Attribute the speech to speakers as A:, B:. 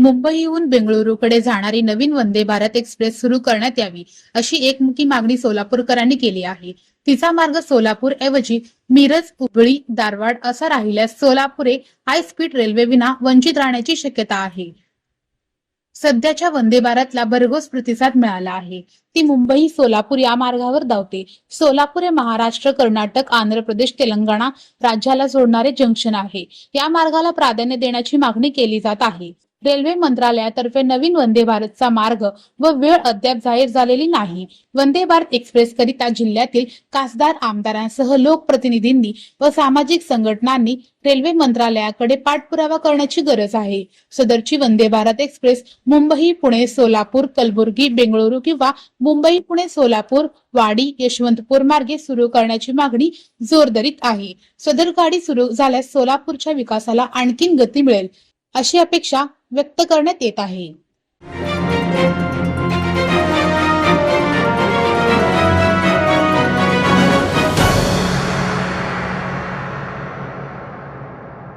A: मुंबईहून बेंगळुरूकडे जाणारी नवीन वंदे भारत एक्सप्रेस सुरू करण्यात यावी अशी एकमुखी मागणी सोलापूरकरांनी केली आहे। तिचा मार्ग सोलापूर ऐवजी मिरज, हुबळी, धारवाड असा राहिल्यास सोलापुरे हाय स्पीड रेल्वे विना वंचित राहण्याची शक्यता आहे। सध्याच्या वंदे भारतला भरघोस प्रतिसाद मिळाला आहे। ती मुंबई सोलापूर या मार्गावर धावते। सोलापूर हे महाराष्ट्र, कर्नाटक, आंध्र प्रदेश, तेलंगणा राज्याला जोडणारे जंक्शन आहे। या मार्गाला प्राधान्य देण्याची मागणी केली जात आहे। रेल्वे मंत्रालयातर्फे नवीन वंदे भारतचा मार्ग व वेळ अद्याप जाहीर झालेली नाही। वंदे भारत एक्सप्रेस करिता जिल्ह्यातील खासदार, आमदारांसह लोकप्रतिनिधींनी व सामाजिक संघटनांनी रेल्वे मंत्रालयाकडे पाठपुरावा करण्याची गरज आहे। सदरची वंदे भारत एक्सप्रेस मुंबई, पुणे, सोलापूर, कलबुर्गी, बेंगळुरू किंवा मुंबई, पुणे, सोलापूर, वाडी, यशवंतपूर मार्गे सुरू करण्याची मागणी जोर धरीत आहे। सदर गाडी सुरू झाल्यास सोलापूरच्या विकासाला आणखीन गती मिळेल अशी अपेक्षा व्यक्त करण्यात येत आहे।